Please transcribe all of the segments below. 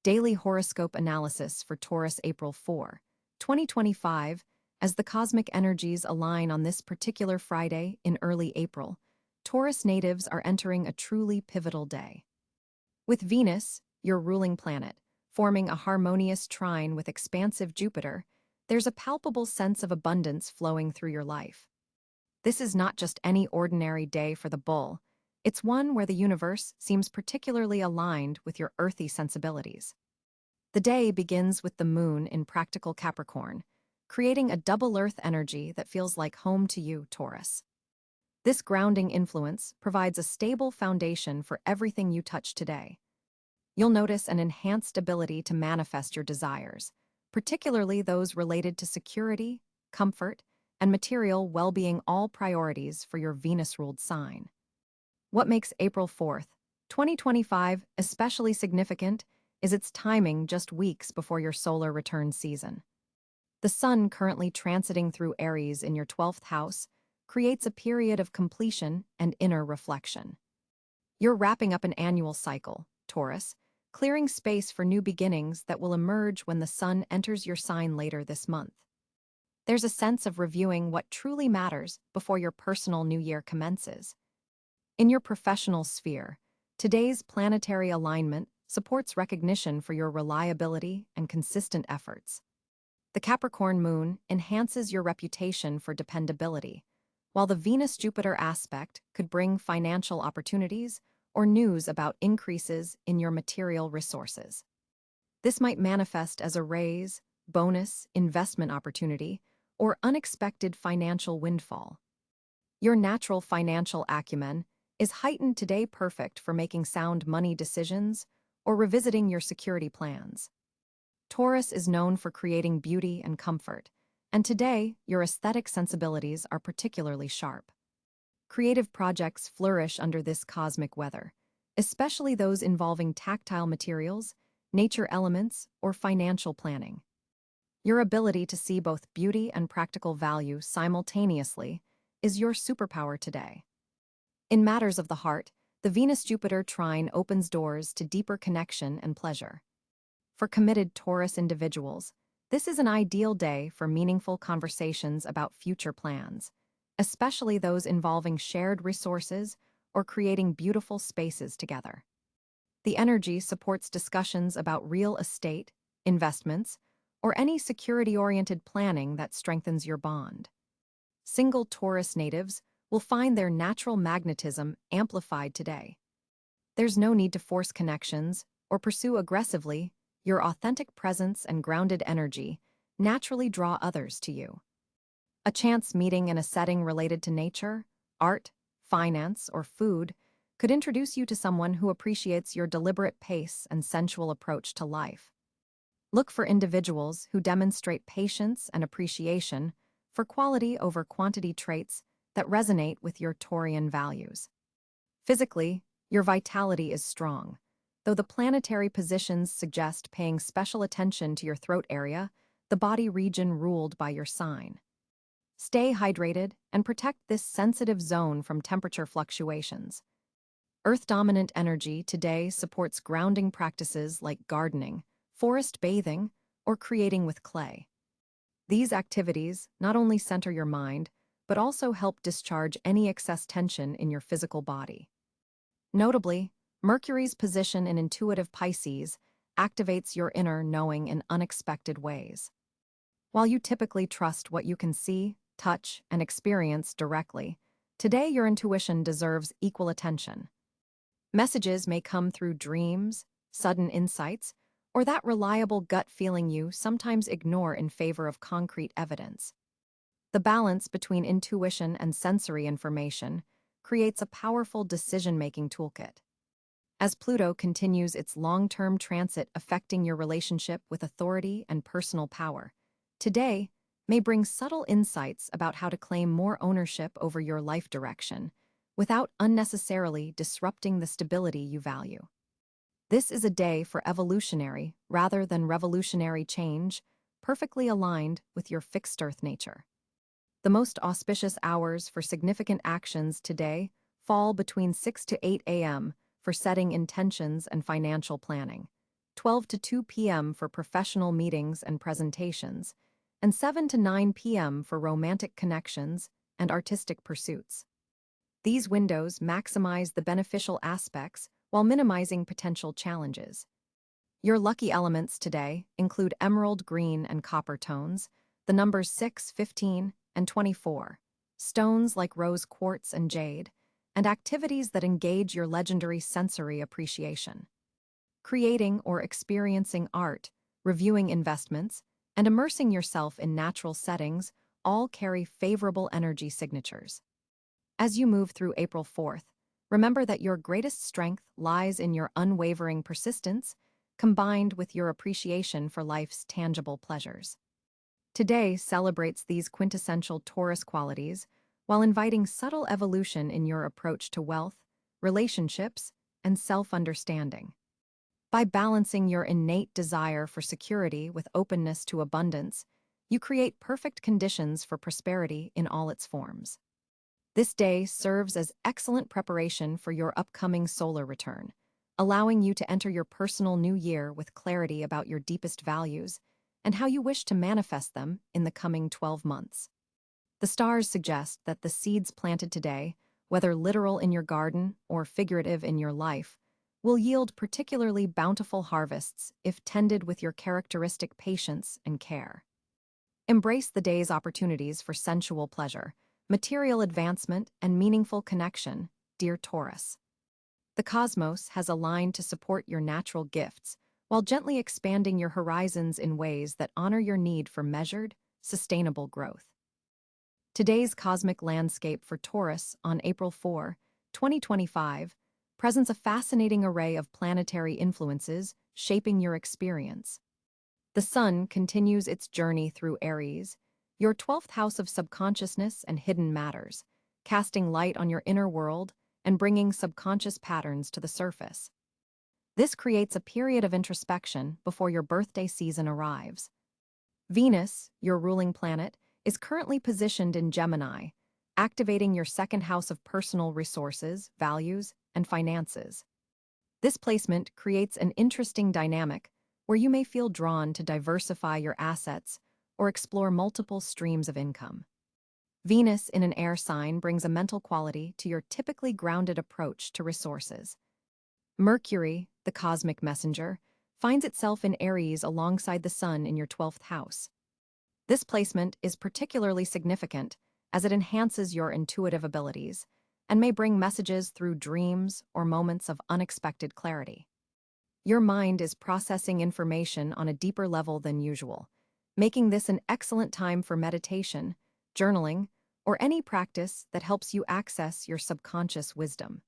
Daily horoscope analysis for Taurus April 4, 2025. As the cosmic energies align on this particular Friday in early April, Taurus natives are entering a truly pivotal day. With Venus, your ruling planet, forming a harmonious trine with expansive Jupiter, there's a palpable sense of abundance flowing through your life. This is not just any ordinary day for the bull, it's one where the universe seems particularly aligned with your earthy sensibilities. The day begins with the moon in practical Capricorn, creating a double earth energy that feels like home to you, Taurus. This grounding influence provides a stable foundation for everything you touch today. You'll notice an enhanced ability to manifest your desires, particularly those related to security, comfort, and material well-being, all priorities for your Venus-ruled sign. What makes April 4th, 2025 especially significant is its timing just weeks before your solar return season. The sun currently transiting through Aries in your 12th house creates a period of completion and inner reflection. You're wrapping up an annual cycle, Taurus, clearing space for new beginnings that will emerge when the sun enters your sign later this month. There's a sense of reviewing what truly matters before your personal new year commences. In your professional sphere, today's planetary alignment supports recognition for your reliability and consistent efforts. The Capricorn moon enhances your reputation for dependability, while the Venus-Jupiter aspect could bring financial opportunities or news about increases in your material resources. This might manifest as a raise, bonus, investment opportunity, or unexpected financial windfall. Your natural financial acumen is heightened today, perfect for making sound money decisions or revisiting your security plans. Taurus is known for creating beauty and comfort, and today your aesthetic sensibilities are particularly sharp. Creative projects flourish under this cosmic weather, especially those involving tactile materials, nature elements, or financial planning. Your ability to see both beauty and practical value simultaneously is your superpower today. In matters of the heart, the Venus-Jupiter trine opens doors to deeper connection and pleasure. For committed Taurus individuals, this is an ideal day for meaningful conversations about future plans, especially those involving shared resources or creating beautiful spaces together. The energy supports discussions about real estate, investments, or any security-oriented planning that strengthens your bond. Single Taurus natives will find their natural magnetism amplified today. There's no need to force connections or pursue aggressively. Your authentic presence and grounded energy naturally draw others to you. A chance meeting in a setting related to nature, art, finance, or food could introduce you to someone who appreciates your deliberate pace and sensual approach to life. Look for individuals who demonstrate patience and appreciation for quality over quantity traits that resonate with your Taurian values. Physically, your vitality is strong, though the planetary positions suggest paying special attention to your throat area, the body region ruled by your sign. Stay hydrated and protect this sensitive zone from temperature fluctuations. Earth-dominant energy today supports grounding practices like gardening, forest bathing, or creating with clay. These activities not only center your mind, but also help discharge any excess tension in your physical body. Notably, Mercury's position in intuitive Pisces activates your inner knowing in unexpected ways. While you typically trust what you can see, touch, and experience directly, today your intuition deserves equal attention. Messages may come through dreams, sudden insights, or that reliable gut feeling you sometimes ignore in favor of concrete evidence. The balance between intuition and sensory information creates a powerful decision-making toolkit. As Pluto continues its long-term transit affecting your relationship with authority and personal power, today may bring subtle insights about how to claim more ownership over your life direction without unnecessarily disrupting the stability you value. This is a day for evolutionary rather than revolutionary change, perfectly aligned with your fixed earth nature. The most auspicious hours for significant actions today fall between 6 to 8 a.m. for setting intentions and financial planning. 12 to 2 p.m. for professional meetings and presentations, and 7 to 9 p.m. for romantic connections and artistic pursuits. These windows maximize the beneficial aspects while minimizing potential challenges. Your lucky elements today include emerald green and copper tones, the numbers 6, 15, and 24, stones like rose quartz and jade, and activities that engage your legendary sensory appreciation. Creating or experiencing art, reviewing investments, and immersing yourself in natural settings all carry favorable energy signatures. As you move through April 4th, remember that your greatest strength lies in your unwavering persistence, combined with your appreciation for life's tangible pleasures. Today celebrates these quintessential Taurus qualities while inviting subtle evolution in your approach to wealth, relationships, and self-understanding. By balancing your innate desire for security with openness to abundance, you create perfect conditions for prosperity in all its forms. This day serves as excellent preparation for your upcoming solar return, allowing you to enter your personal new year with clarity about your deepest values and how you wish to manifest them in the coming 12 months. The stars suggest that the seeds planted today, whether literal in your garden or figurative in your life, will yield particularly bountiful harvests if tended with your characteristic patience and care. Embrace the day's opportunities for sensual pleasure, material advancement, and meaningful connection, dear Taurus. The cosmos has aligned to support your natural gifts, while gently expanding your horizons in ways that honor your need for measured, sustainable growth. Today's cosmic landscape for Taurus on April 4, 2025, presents a fascinating array of planetary influences shaping your experience. The Sun continues its journey through Aries, your 12th house of subconsciousness and hidden matters, casting light on your inner world and bringing subconscious patterns to the surface. This creates a period of introspection before your birthday season arrives. Venus, your ruling planet, is currently positioned in Gemini, activating your second house of personal resources, values, and finances. This placement creates an interesting dynamic where you may feel drawn to diversify your assets or explore multiple streams of income. Venus in an air sign brings a mental quality to your typically grounded approach to resources. Mercury, the cosmic messenger, finds itself in Aries alongside the Sun in your 12th house. This placement is particularly significant as it enhances your intuitive abilities and may bring messages through dreams or moments of unexpected clarity. Your mind is processing information on a deeper level than usual, making this an excellent time for meditation, journaling, or any practice that helps you access your subconscious wisdom.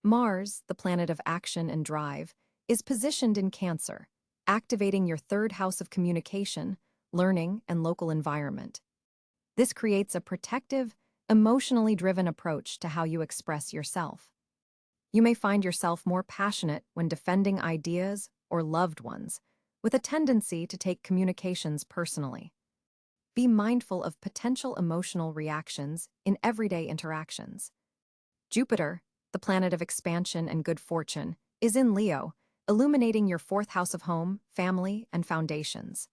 Mars, the planet of action and drive, is positioned in Cáncer, activating your third house of communication, learning, and local environment. This creates a protective, emotionally driven approach to how you express yourself. You may find yourself more passionate when defending ideas or loved ones, with a tendency to take communications personally. Be mindful of potential emotional reactions in everyday interactions. Jupiter, the planet of expansion and good fortune, is in Leo, illuminating your 4th house of home, family, and foundations.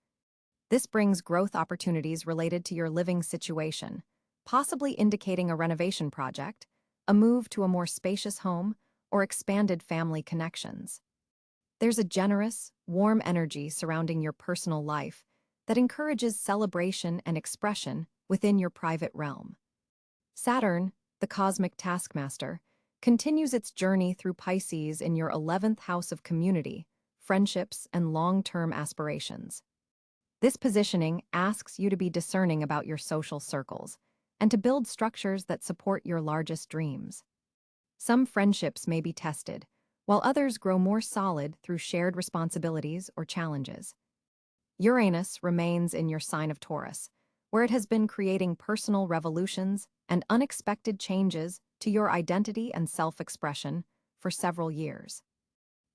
This brings growth opportunities related to your living situation, possibly indicating a renovation project, a move to a more spacious home, or expanded family connections. There's a generous, warm energy surrounding your personal life that encourages celebration and expression within your private realm. Saturn, the cosmic taskmaster, continues its journey through Pisces in your 11th house of community, friendships, and long-term aspirations. This positioning asks you to be discerning about your social circles and to build structures that support your largest dreams. Some friendships may be tested, while others grow more solid through shared responsibilities or challenges. Uranus remains in your sign of Taurus, where it has been creating personal revolutions and unexpected changes to your identity and self-expression for several years.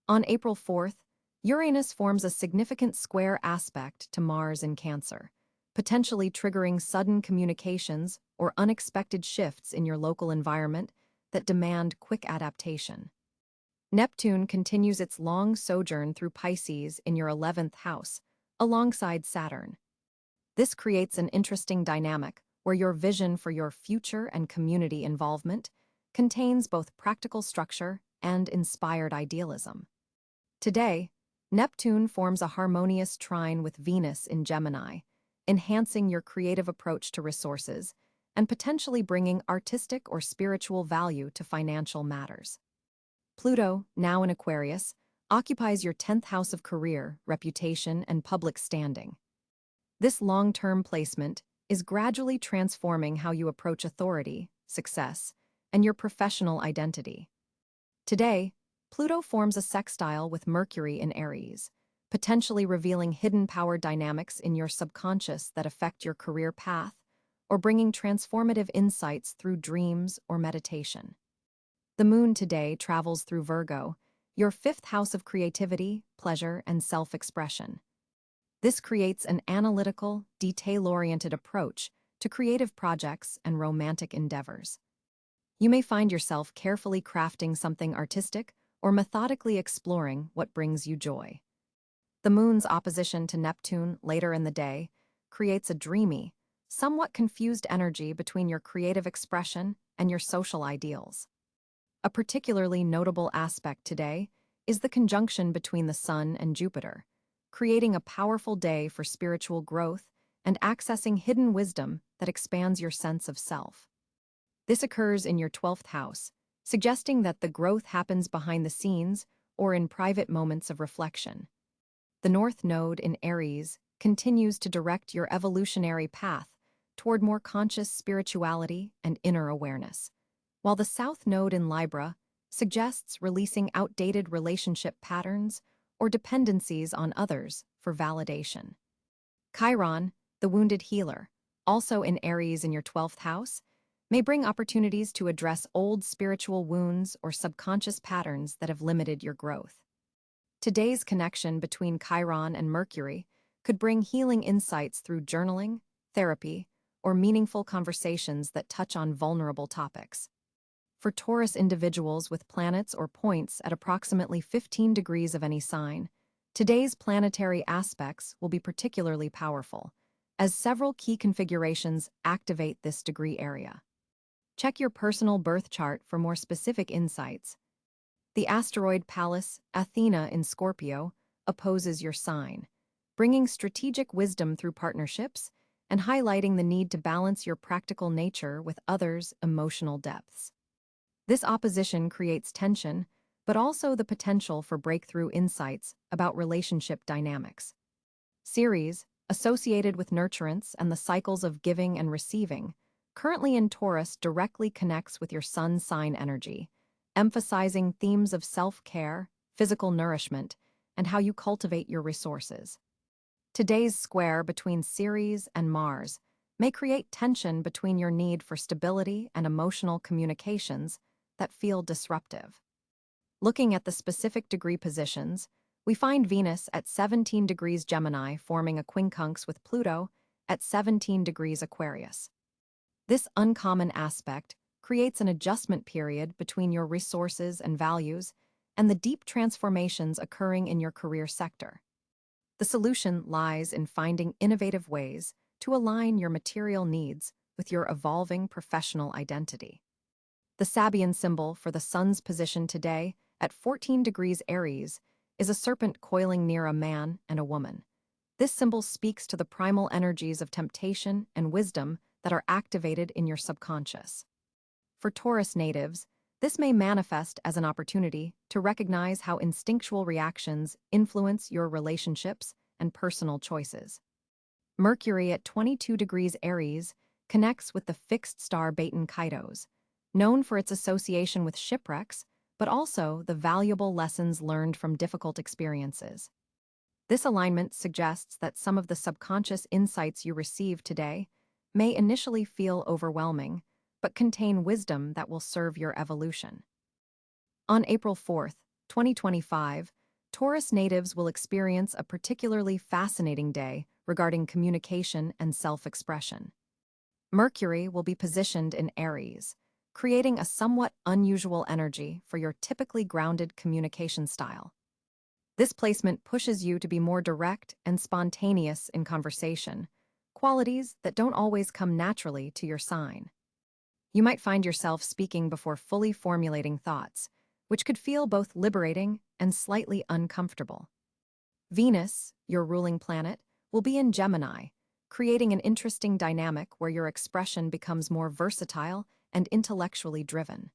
On April 4th, Uranus forms a significant square aspect to Mars in Cáncer, potentially triggering sudden communications or unexpected shifts in your local environment that demand quick adaptation. Neptune continues its long sojourn through Pisces in your 11th house, alongside Saturn. This creates an interesting dynamic where your vision for your future and community involvement contains both practical structure and inspired idealism. Today, Neptune forms a harmonious trine with Venus in Gemini, enhancing your creative approach to resources and potentially bringing artistic or spiritual value to financial matters. Pluto, now in Aquarius, occupies your 10th house of career, reputation, and public standing. This long-term placement is gradually transforming how you approach authority, success, and your professional identity. Today, Pluto forms a sextile with Mercury in Aries, potentially revealing hidden power dynamics in your subconscious that affect your career path or bringing transformative insights through dreams or meditation. The moon today travels through Virgo, your 5th house of creativity, pleasure, and self-expression. This creates an analytical, detail-oriented approach to creative projects and romantic endeavors. You may find yourself carefully crafting something artistic or methodically exploring what brings you joy. The moon's opposition to Neptune later in the day creates a dreamy, somewhat confused energy between your creative expression and your social ideals. A particularly notable aspect today is the conjunction between the Sun and Jupiter, creating a powerful day for spiritual growth and accessing hidden wisdom that expands your sense of self. This occurs in your 12th house, suggesting that the growth happens behind the scenes or in private moments of reflection. The North Node in Aries continues to direct your evolutionary path toward more conscious spirituality and inner awareness, while the South Node in Libra suggests releasing outdated relationship patterns or dependencies on others for validation. Chiron, the wounded healer, also in Aries in your 12th house, may bring opportunities to address old spiritual wounds or subconscious patterns that have limited your growth. Today's connection between Chiron and Mercury could bring healing insights through journaling, therapy, or meaningful conversations that touch on vulnerable topics. For Taurus individuals with planets or points at approximately 15 degrees of any sign, today's planetary aspects will be particularly powerful, as several key configurations activate this degree area. Check your personal birth chart for more specific insights. The asteroid Pallas, Athena in Scorpio, opposes your sign, bringing strategic wisdom through partnerships and highlighting the need to balance your practical nature with others' emotional depths. This opposition creates tension, but also the potential for breakthrough insights about relationship dynamics. Ceres, associated with nurturance and the cycles of giving and receiving, currently in Taurus directly connects with your sun sign energy, emphasizing themes of self-care, physical nourishment, and how you cultivate your resources. Today's square between Ceres and Mars may create tension between your need for stability and emotional communications that feel disruptive. Looking at the specific degree positions, we find Venus at 17 degrees Gemini forming a quincunx with Pluto at 17 degrees Aquarius. This uncommon aspect creates an adjustment period between your resources and values and the deep transformations occurring in your career sector. The solution lies in finding innovative ways to align your material needs with your evolving professional identity. The Sabian symbol for the sun's position today, at 14 degrees Aries, is a serpent coiling near a man and a woman. This symbol speaks to the primal energies of temptation and wisdom that are activated in your subconscious. For Taurus natives, this may manifest as an opportunity to recognize how instinctual reactions influence your relationships and personal choices. Mercury at 22 degrees Aries connects with the fixed star Baton Kaitos, known for its association with shipwrecks, but also the valuable lessons learned from difficult experiences. This alignment suggests that some of the subconscious insights you receive today may initially feel overwhelming, but contain wisdom that will serve your evolution. On April 4th, 2025, Taurus natives will experience a particularly fascinating day regarding communication and self-expression. Mercury will be positioned in Aries, creating a somewhat unusual energy for your typically grounded communication style. This placement pushes you to be more direct and spontaneous in conversation, qualities that don't always come naturally to your sign. You might find yourself speaking before fully formulating thoughts, which could feel both liberating and slightly uncomfortable. Venus, your ruling planet, will be in Gemini, creating an interesting dynamic where your expression becomes more versatile and intellectually driven.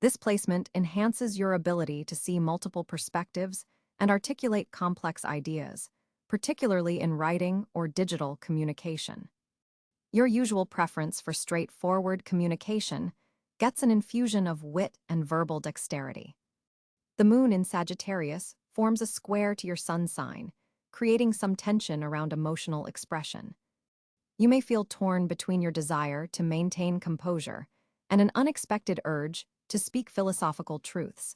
This placement enhances your ability to see multiple perspectives and articulate complex ideas, particularly in writing or digital communication. Your usual preference for straightforward communication gets an infusion of wit and verbal dexterity. The moon in Sagittarius forms a square to your sun sign, creating some tension around emotional expression. You may feel torn between your desire to maintain composure and an unexpected urge to speak philosophical truths.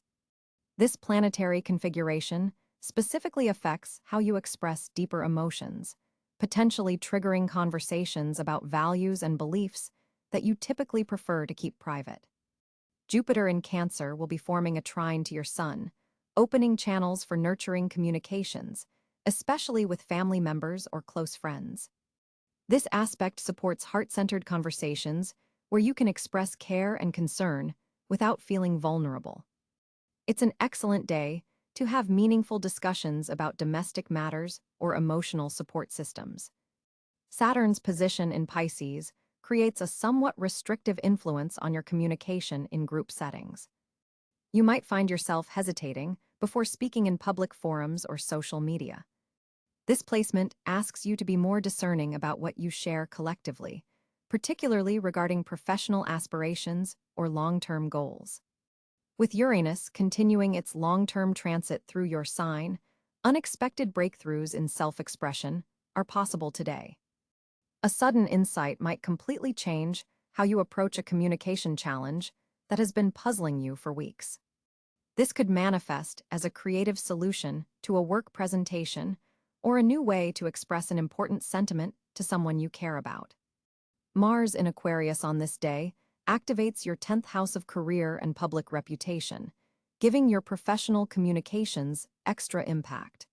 This planetary configuration specifically affects how you express deeper emotions, potentially triggering conversations about values and beliefs that you typically prefer to keep private. Jupiter in Cáncer will be forming a trine to your Sun, opening channels for nurturing communications, especially with family members or close friends. This aspect supports heart-centered conversations where you can express care and concern without feeling vulnerable. It's an excellent day to have meaningful discussions about domestic matters or emotional support systems. Saturn's position in Pisces creates a somewhat restrictive influence on your communication in group settings. You might find yourself hesitating before speaking in public forums or social media. This placement asks you to be more discerning about what you share collectively, particularly regarding professional aspirations or long-term goals. With Uranus continuing its long-term transit through your sign, unexpected breakthroughs in self-expression are possible today. A sudden insight might completely change how you approach a communication challenge that has been puzzling you for weeks. This could manifest as a creative solution to a work presentation or a new way to express an important sentiment to someone you care about. Mars in Aquarius on this day activates your 10th house of career and public reputation, giving your professional communications extra impact.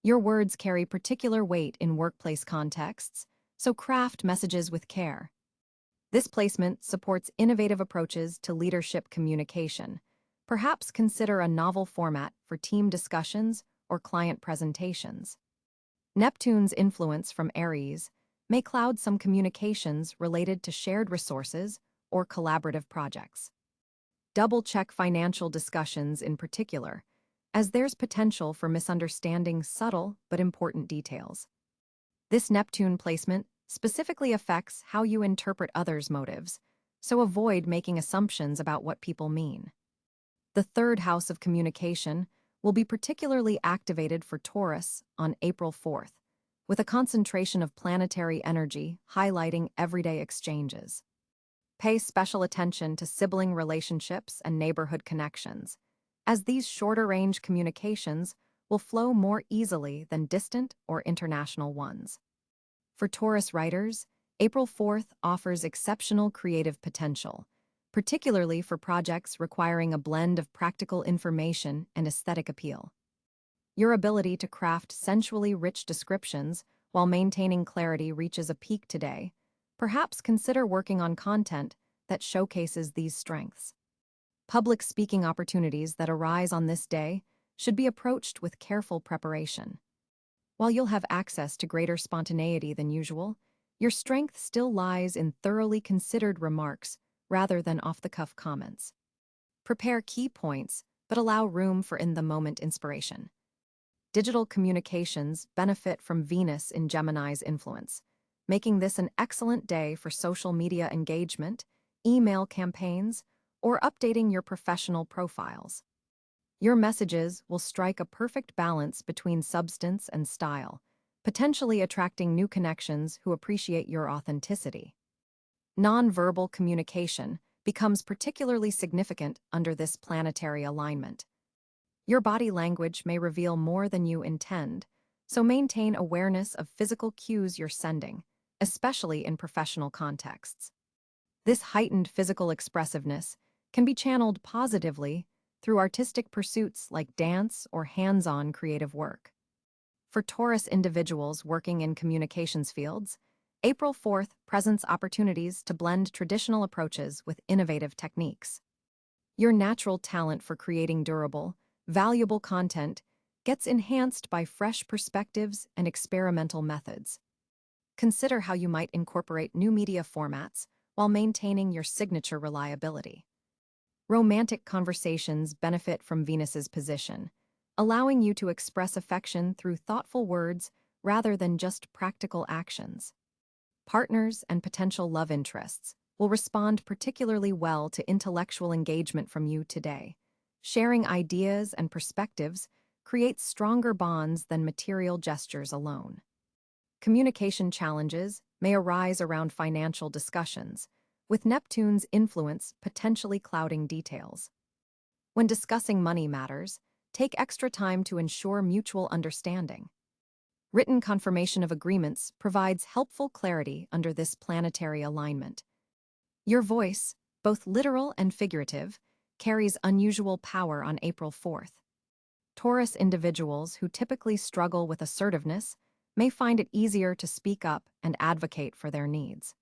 Your words carry particular weight in workplace contexts, so craft messages with care. This placement supports innovative approaches to leadership communication. Perhaps consider a novel format for team discussions or client presentations. Neptune's influence from Aries may cloud some communications related to shared resources or collaborative projects. Double-check financial discussions in particular, as there's potential for misunderstanding subtle but important details. This Neptune placement specifically affects how you interpret others' motives, so avoid making assumptions about what people mean. The third house of communication will be particularly activated for Taurus on April 4th, with a concentration of planetary energy highlighting everyday exchanges. Pay special attention to sibling relationships and neighborhood connections, as these shorter-range communications will flow more easily than distant or international ones. For Taurus writers, April 4th offers exceptional creative potential, particularly for projects requiring a blend of practical information and aesthetic appeal. Your ability to craft sensually rich descriptions while maintaining clarity reaches a peak today. Perhaps consider working on content that showcases these strengths. Public speaking opportunities that arise on this day should be approached with careful preparation. While you'll have access to greater spontaneity than usual, your strength still lies in thoroughly considered remarks rather than off-the-cuff comments. Prepare key points, but allow room for in-the-moment inspiration. Digital communications benefit from Venus in Gemini's influence, making this an excellent day for social media engagement, email campaigns, or updating your professional profiles. Your messages will strike a perfect balance between substance and style, potentially attracting new connections who appreciate your authenticity. Nonverbal communication becomes particularly significant under this planetary alignment. Your body language may reveal more than you intend, so maintain awareness of physical cues you're sending, especially in professional contexts. This heightened physical expressiveness can be channeled positively through artistic pursuits like dance or hands-on creative work. For Taurus individuals working in communications fields, April 4th presents opportunities to blend traditional approaches with innovative techniques. Your natural talent for creating durable, valuable content gets enhanced by fresh perspectives and experimental methods. Consider how you might incorporate new media formats while maintaining your signature reliability. Romantic conversations benefit from Venus's position, allowing you to express affection through thoughtful words rather than just practical actions. Partners and potential love interests will respond particularly well to intellectual engagement from you today. Sharing ideas and perspectives creates stronger bonds than material gestures alone. Communication challenges may arise around financial discussions, with Neptune's influence potentially clouding details. When discussing money matters, take extra time to ensure mutual understanding. Written confirmation of agreements provides helpful clarity under this planetary alignment. Your voice, both literal and figurative, carries unusual power on April 4th. Taurus individuals who typically struggle with assertiveness may find it easier to speak up and advocate for their needs.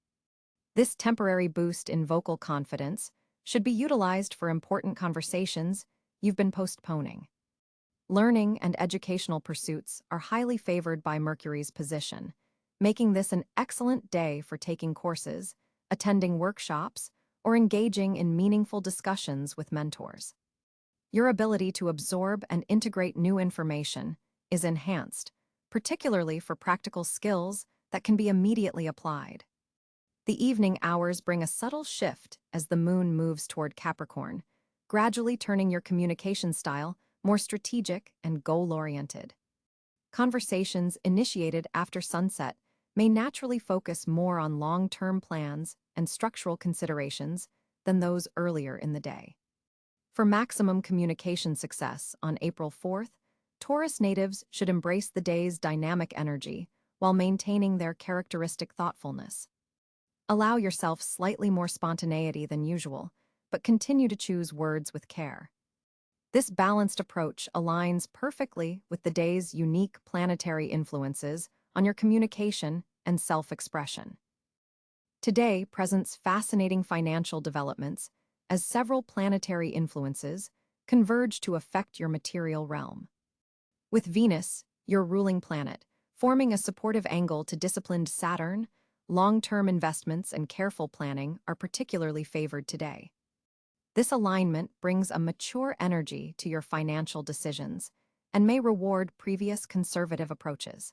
This temporary boost in vocal confidence should be utilized for important conversations you've been postponing. Learning and educational pursuits are highly favored by Mercury's position, making this an excellent day for taking courses, attending workshops, or engaging in meaningful discussions with mentors. Your ability to absorb and integrate new information is enhanced, particularly for practical skills that can be immediately applied. The evening hours bring a subtle shift as the moon moves toward Capricorn, gradually turning your communication style more strategic and goal-oriented. Conversations initiated after sunset may naturally focus more on long-term plans and structural considerations than those earlier in the day. For maximum communication success on April 4th, Taurus natives should embrace the day's dynamic energy while maintaining their characteristic thoughtfulness. Allow yourself slightly more spontaneity than usual, but continue to choose words with care. This balanced approach aligns perfectly with the day's unique planetary influences on your communication and self-expression. Today presents fascinating financial developments as several planetary influences converge to affect your material realm. With Venus, your ruling planet, forming a supportive angle to disciplined Saturn, long-term investments and careful planning are particularly favored today. This alignment brings a mature energy to your financial decisions and may reward previous conservative approaches.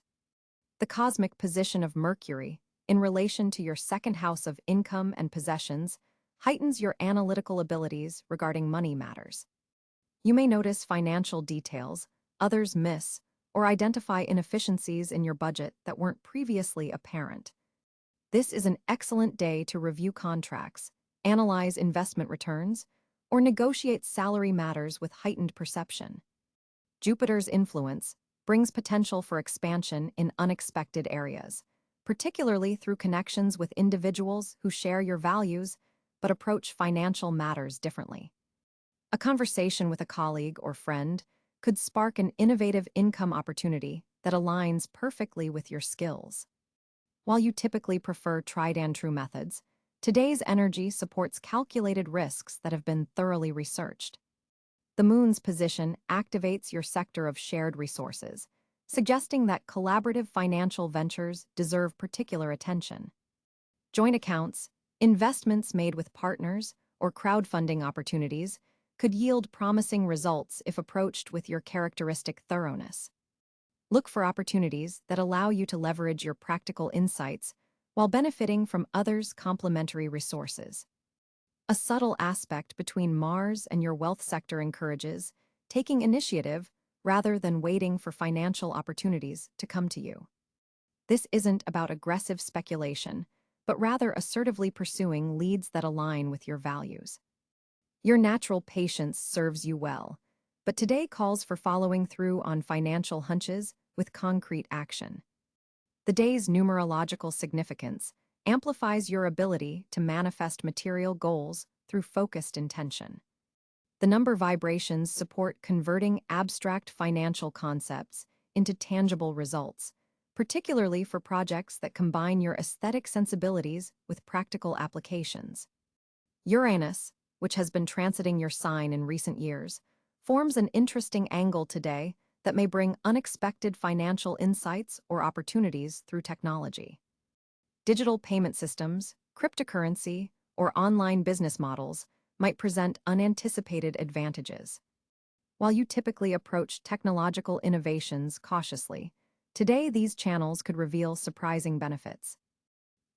The cosmic position of Mercury, in relation to your second house of income and possessions, heightens your analytical abilities regarding money matters. You may notice financial details others miss or identify inefficiencies in your budget that weren't previously apparent. This is an excellent day to review contracts, analyze investment returns, or negotiate salary matters with heightened perception. Jupiter's influence brings potential for expansion in unexpected areas, particularly through connections with individuals who share your values but approach financial matters differently. A conversation with a colleague or friend could spark an innovative income opportunity that aligns perfectly with your skills. While you typically prefer tried-and-true methods, today's energy supports calculated risks that have been thoroughly researched. The moon's position activates your sector of shared resources, suggesting that collaborative financial ventures deserve particular attention. Joint accounts, investments made with partners, or crowdfunding opportunities could yield promising results if approached with your characteristic thoroughness. Look for opportunities that allow you to leverage your practical insights while benefiting from others' complementary resources. A subtle aspect between Mars and your wealth sector encourages taking initiative rather than waiting for financial opportunities to come to you. This isn't about aggressive speculation, but rather assertively pursuing leads that align with your values. Your natural patience serves you well, but today calls for following through on financial hunches with concrete action. The day's numerological significance amplifies your ability to manifest material goals through focused intention. The number vibrations support converting abstract financial concepts into tangible results, particularly for projects that combine your aesthetic sensibilities with practical applications. Uranus, which has been transiting your sign in recent years, forms an interesting angle today that may bring unexpected financial insights or opportunities through technology. Digital payment systems, cryptocurrency, or online business models might present unanticipated advantages. While you typically approach technological innovations cautiously, today these channels could reveal surprising benefits.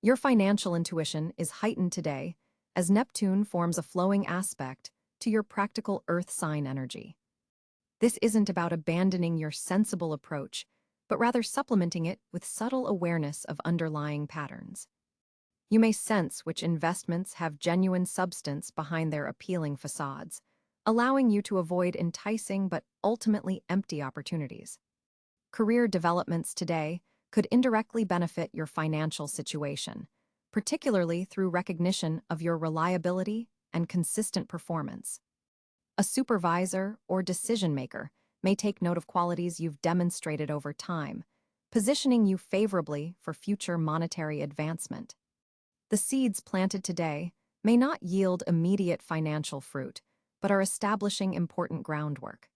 Your financial intuition is heightened today as Neptune forms a flowing aspect to your practical Earth sign energy. This isn't about abandoning your sensible approach, but rather supplementing it with subtle awareness of underlying patterns. You may sense which investments have genuine substance behind their appealing facades, allowing you to avoid enticing but ultimately empty opportunities. Career developments today could indirectly benefit your financial situation, particularly through recognition of your reliability and consistent performance. A supervisor or decision maker may take note of qualities you've demonstrated over time, positioning you favorably for future monetary advancement. The seeds planted today may not yield immediate financial fruit, but are establishing important groundwork.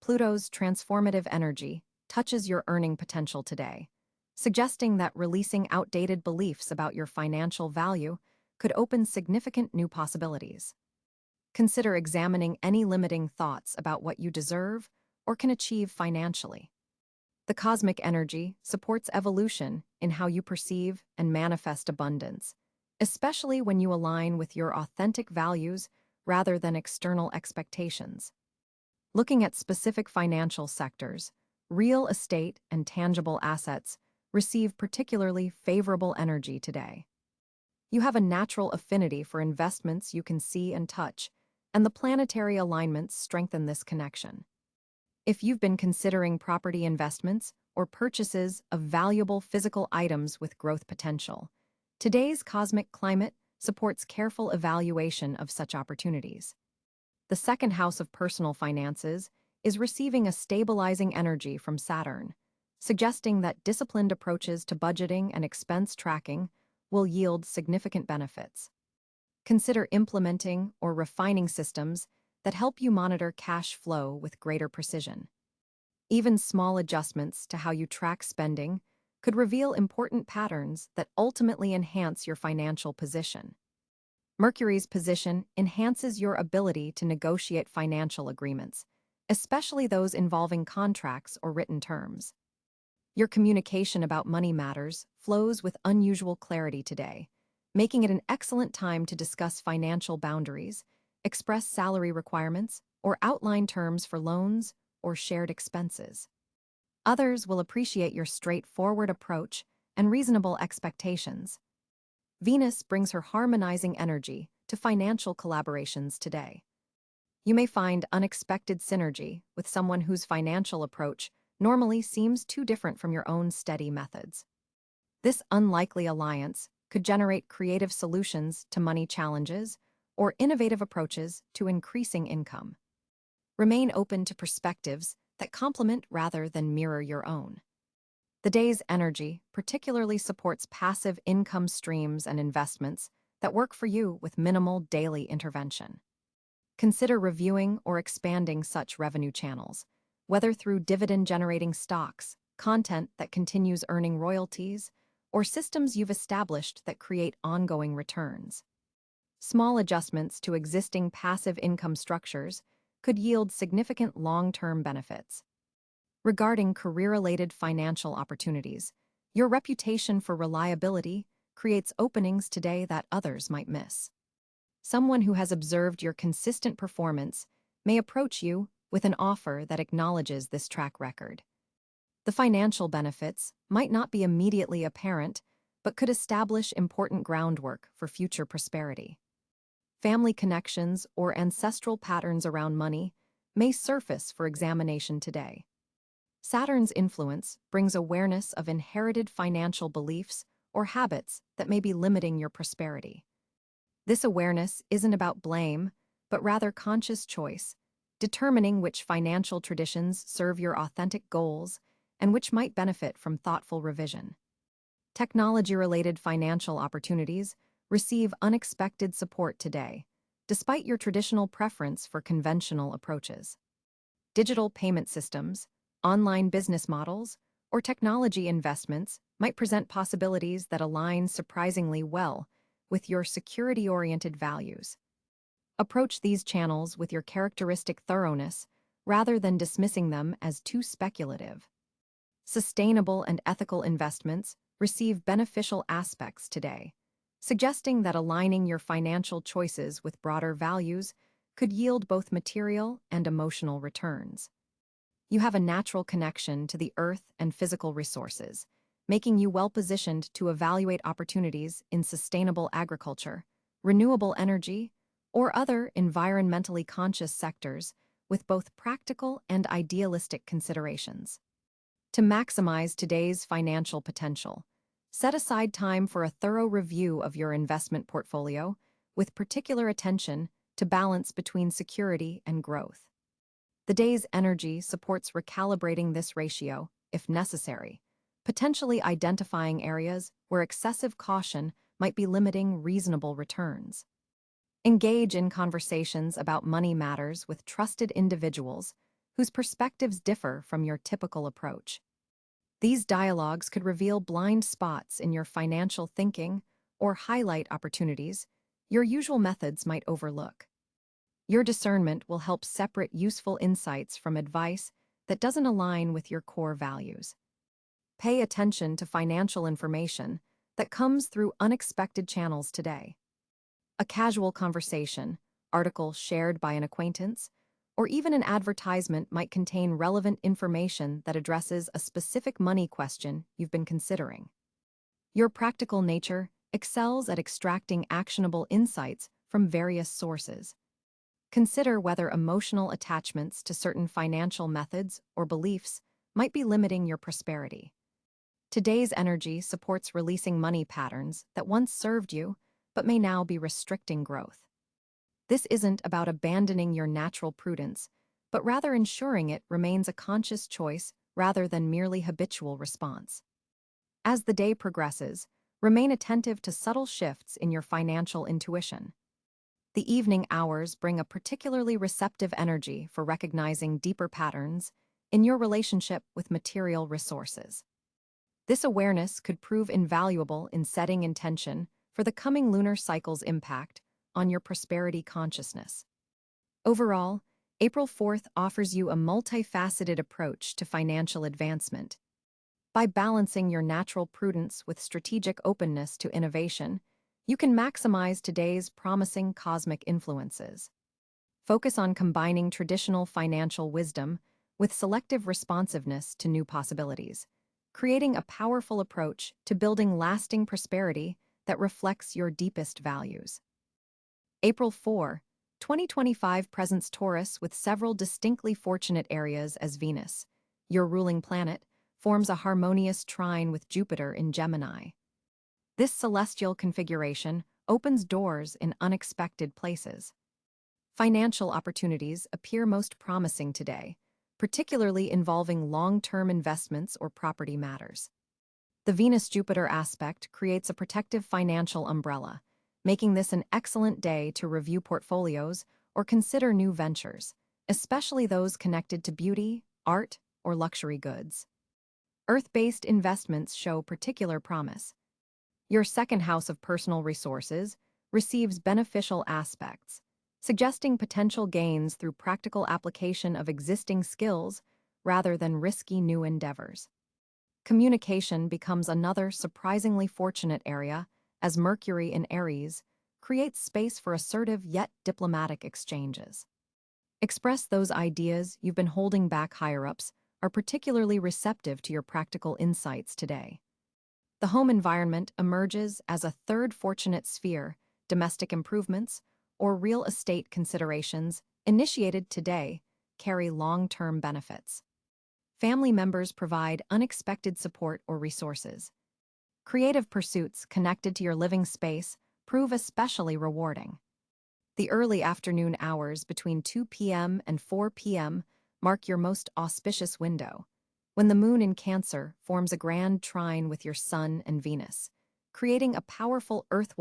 Pluto's transformative energy touches your earning potential today, suggesting that releasing outdated beliefs about your financial value could open significant new possibilities. Consider examining any limiting thoughts about what you deserve or can achieve financially. The cosmic energy supports evolution in how you perceive and manifest abundance, especially when you align with your authentic values rather than external expectations. Looking at specific financial sectors, real estate and tangible assets receive particularly favorable energy today. You have a natural affinity for investments you can see and touch, and the planetary alignments strengthen this connection. If you've been considering property investments or purchases of valuable physical items with growth potential, today's cosmic climate supports careful evaluation of such opportunities. The second house of personal finances is receiving a stabilizing energy from Saturn, suggesting that disciplined approaches to budgeting and expense tracking will yield significant benefits. Consider implementing or refining systems that help you monitor cash flow with greater precision. Even small adjustments to how you track spending could reveal important patterns that ultimately enhance your financial position. Mercury's position enhances your ability to negotiate financial agreements, especially those involving contracts or written terms. Your communication about money matters flows with unusual clarity today, making it an excellent time to discuss financial boundaries, express salary requirements, or outline terms for loans or shared expenses. Others will appreciate your straightforward approach and reasonable expectations. Venus brings her harmonizing energy to financial collaborations today. You may find unexpected synergy with someone whose financial approach normally seems too different from your own steady methods. This unlikely alliance could generate creative solutions to money challenges or innovative approaches to increasing income. Remain open to perspectives that complement rather than mirror your own. The day's energy particularly supports passive income streams and investments that work for you with minimal daily intervention. Consider reviewing or expanding such revenue channels, whether through dividend-generating stocks, content that continues earning royalties, or systems you've established that create ongoing returns. Small adjustments to existing passive income structures could yield significant long-term benefits. Regarding career-related financial opportunities, your reputation for reliability creates openings today that others might miss. Someone who has observed your consistent performance may approach you with an offer that acknowledges this track record. The financial benefits might not be immediately apparent, but could establish important groundwork for future prosperity. Family connections or ancestral patterns around money may surface for examination today. Saturn's influence brings awareness of inherited financial beliefs or habits that may be limiting your prosperity. This awareness isn't about blame, but rather conscious choice, determining which financial traditions serve your authentic goals and which might benefit from thoughtful revision. Technology-related financial opportunities receive unexpected support today, despite your traditional preference for conventional approaches. Digital payment systems, online business models, or technology investments might present possibilities that align surprisingly well with your security-oriented values. Approach these channels with your characteristic thoroughness rather than dismissing them as too speculative. Sustainable and ethical investments receive beneficial aspects today, suggesting that aligning your financial choices with broader values could yield both material and emotional returns. You have a natural connection to the earth and physical resources, making you well-positioned to evaluate opportunities in sustainable agriculture, renewable energy, or other environmentally conscious sectors with both practical and idealistic considerations. To maximize today's financial potential, set aside time for a thorough review of your investment portfolio, with particular attention to balance between security and growth. The day's energy supports recalibrating this ratio, if necessary, potentially identifying areas where excessive caution might be limiting reasonable returns. Engage in conversations about money matters with trusted individuals whose perspectives differ from your typical approach. These dialogues could reveal blind spots in your financial thinking or highlight opportunities your usual methods might overlook. Your discernment will help separate useful insights from advice that doesn't align with your core values. Pay attention to financial information that comes through unexpected channels today. A casual conversation, article shared by an acquaintance, or even an advertisement might contain relevant information that addresses a specific money question you've been considering. Your practical nature excels at extracting actionable insights from various sources. Consider whether emotional attachments to certain financial methods or beliefs might be limiting your prosperity. Today's energy supports releasing money patterns that once served you, but may now be restricting growth. This isn't about abandoning your natural prudence, but rather ensuring it remains a conscious choice rather than merely habitual response. As the day progresses, remain attentive to subtle shifts in your financial intuition. The evening hours bring a particularly receptive energy for recognizing deeper patterns in your relationship with material resources. This awareness could prove invaluable in setting intention for the coming lunar cycle's impact on your prosperity consciousness. Overall, April 4th offers you a multifaceted approach to financial advancement. By balancing your natural prudence with strategic openness to innovation, you can maximize today's promising cosmic influences. Focus on combining traditional financial wisdom with selective responsiveness to new possibilities, creating a powerful approach to building lasting prosperity that reflects your deepest values. April 4, 2025 presents Taurus with several distinctly fortunate areas as Venus, your ruling planet, forms a harmonious trine with Jupiter in Gemini. This celestial configuration opens doors in unexpected places. Financial opportunities appear most promising today, particularly involving long-term investments or property matters. The Venus-Jupiter aspect creates a protective financial umbrella, making this an excellent day to review portfolios or consider new ventures, especially those connected to beauty, art, or luxury goods. Earth-based investments show particular promise. Your second house of personal resources receives beneficial aspects, suggesting potential gains through practical application of existing skills rather than risky new endeavors. Communication becomes another surprisingly fortunate area as Mercury in Aries creates space for assertive yet diplomatic exchanges. Express those ideas you've been holding back. Higher-ups are particularly receptive to your practical insights today. The home environment emerges as a third fortunate sphere. Domestic improvements or real estate considerations initiated today carry long-term benefits. Family members provide unexpected support or resources, Creative pursuits connected to your living space prove especially rewarding. The early afternoon hours between 2 p.m. and 4 p.m. mark your most auspicious window, when the moon in Cancer forms a grand trine with your Sun and Venus, creating a powerful earth